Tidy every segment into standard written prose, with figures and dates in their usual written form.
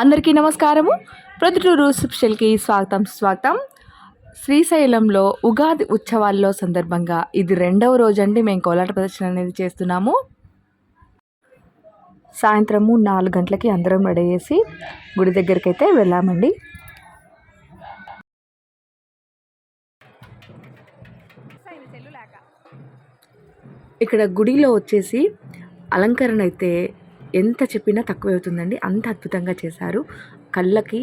అందరికీ నమస్కారము. ప్రొద్దుటూరు స్పెషల్కి స్వాగతం. శ్రీశైలంలో ఉగాది ఉత్సవాల్లో సందర్భంగా ఇది రెండవ రోజండి మేము కోలాట ప్రదర్శన అనేది చేస్తున్నాము. సాయంత్రము 4 గంటలకి అందరం రెడీ చేసి గుడి దగ్గరికి అయితే వెళ్ళామండి. ఇక్కడ గుడిలో వచ్చేసి అలంకరణ అయితే ఎంత చెప్పినా తక్కువే అవుతుందండి. అంత అద్భుతంగా చేశారు. కళ్ళకి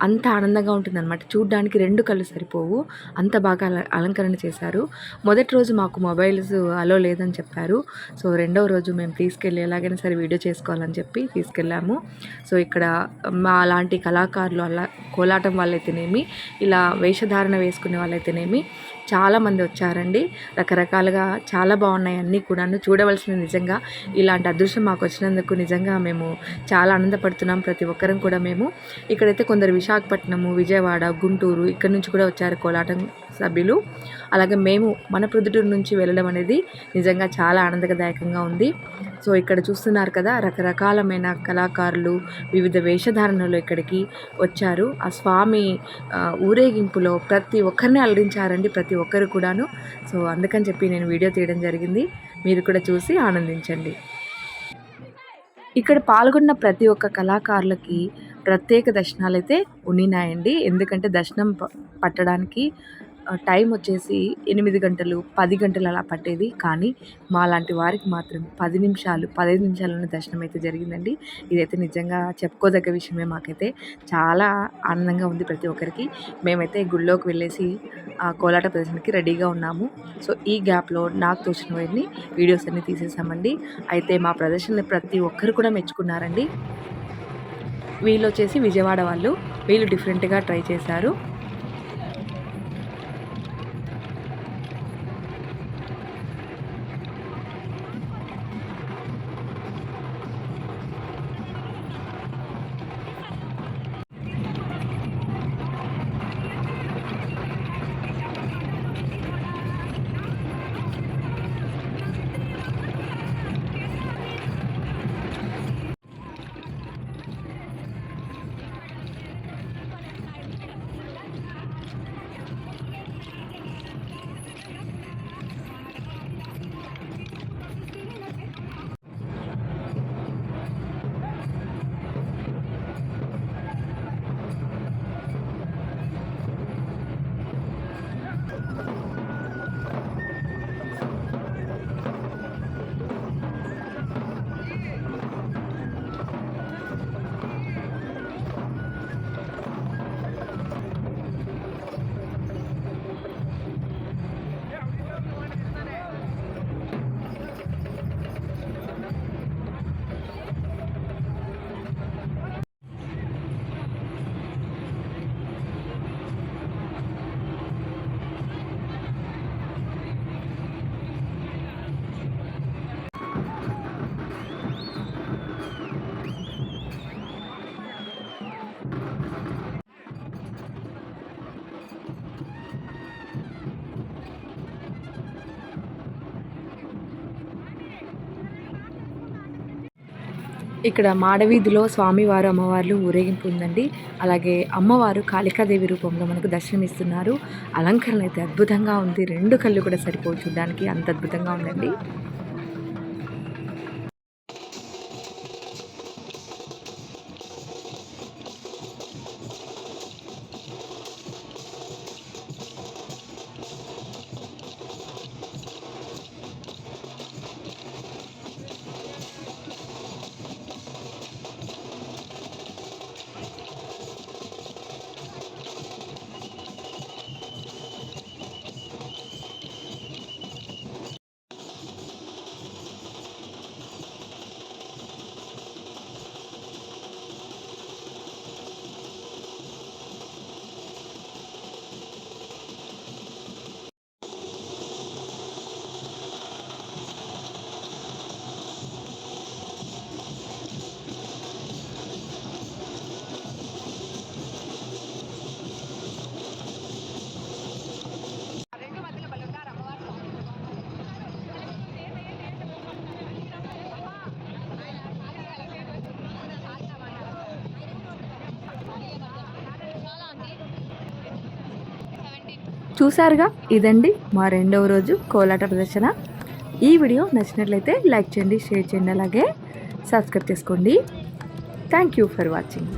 అంత ఆనందంగా ఉంటుందన్నమాట. చూడ్డానికి 2 కళ్ళు సరిపోవు, అంత బాగా అలంకరణ చేశారు. మొదటి రోజు మాకు మొబైల్స్ అలో లేదని చెప్పారు. సో రెండవ రోజు మేము తీసుకెళ్ళి ఎలాగైనా సరే వీడియో చేసుకోవాలని చెప్పి తీసుకెళ్ళాము. సో ఇక్కడ మా లాంటి కళాకారులు అలా కోలాటం వాళ్ళైతేనేమి, ఇలా వేషధారణ వేసుకునే వాళ్ళైతేనేమి చాలామంది వచ్చారండి. రకరకాలుగా చాలా బాగున్నాయి అన్నీ కూడాను. చూడవలసిన నిజంగా ఇలాంటి అదృష్టం మాకు వచ్చినందుకు నిజంగా మేము చాలా ఆనందపడుతున్నాం. ప్రతి ఒక్కరం కూడా మేము ఇక్కడైతే కొందరు విశాఖపట్నము, విజయవాడ, గుంటూరు ఇక్కడ నుంచి కూడా వచ్చారు కోలాటం సభ్యులు. అలాగే మేము మన ప్రొద్దుటూరు నుంచి వెళ్ళడం అనేది నిజంగా చాలా ఆనందదాయకంగా ఉంది. సో ఇక్కడ చూస్తున్నారు కదా, రకరకాలమైన కళాకారులు వివిధ వేషధారణలో ఇక్కడికి వచ్చారు. ఆ స్వామి ఊరేగింపులో ప్రతి ఒక్కరిని అలరించారండి, ప్రతి ఒక్కరు కూడాను. సో అందుకని చెప్పి నేను వీడియో తీయడం జరిగింది. మీరు కూడా చూసి ఆనందించండి. ఇక్కడ పాల్గొన్న ప్రతి ఒక్క కళాకారులకి ప్రత్యేక దర్శనాలు అయితే ఉన్నాయండి. ఎందుకంటే దర్శనం పట్టడానికి టైం వచ్చేసి 8 గంటలు 10 గంటలు అలా పట్టేది. కానీ మా లాంటి వారికి మాత్రం 10 నిమిషాలు 15 నిమిషాల్లోనే దర్శనం అయితే జరిగిందండి. ఇదైతే నిజంగా చెప్పుకోదగ్గ విషయమే. మాకైతే చాలా ఆనందంగా ఉంది ప్రతి ఒక్కరికి. మేమైతే గుళ్ళోకి వెళ్ళేసి కోలాట ప్రదర్శనకి రెడీగా ఉన్నాము. సో ఈ గ్యాప్లో నాకు తోచినవన్నీ వీడియోస్ అన్నీ తీసేసామండి. అయితే మా ప్రదర్శనని ప్రతి ఒక్కరు కూడా మెచ్చుకున్నారండి. వీళ్ళు వచ్చేసి విజయవాడ వాళ్ళు. వీళ్ళు డిఫరెంట్గా ట్రై చేశారు. ఇక్కడ మాడవీధిలో స్వామివారు అమ్మవార్లు ఊరేగింపు ఉందండి. అలాగే అమ్మవారు కాళికాదేవి రూపంలో మనకు దర్శనమిస్తున్నారు. అలంకరణ అయితే అద్భుతంగా ఉంది. 2 కళ్ళు కూడా సరిపోవు చూడడానికి, అంత అద్భుతంగా ఉందండి. చూసారుగా, ఇదండి మా రెండవ రోజు కోలాట ప్రదర్శన. ఈ వీడియో నచ్చినట్లయితే లైక్ చేయండి, షేర్ చేయండి, అలాగే సబ్స్క్రైబ్ చేసుకోండి. Thank you for watching.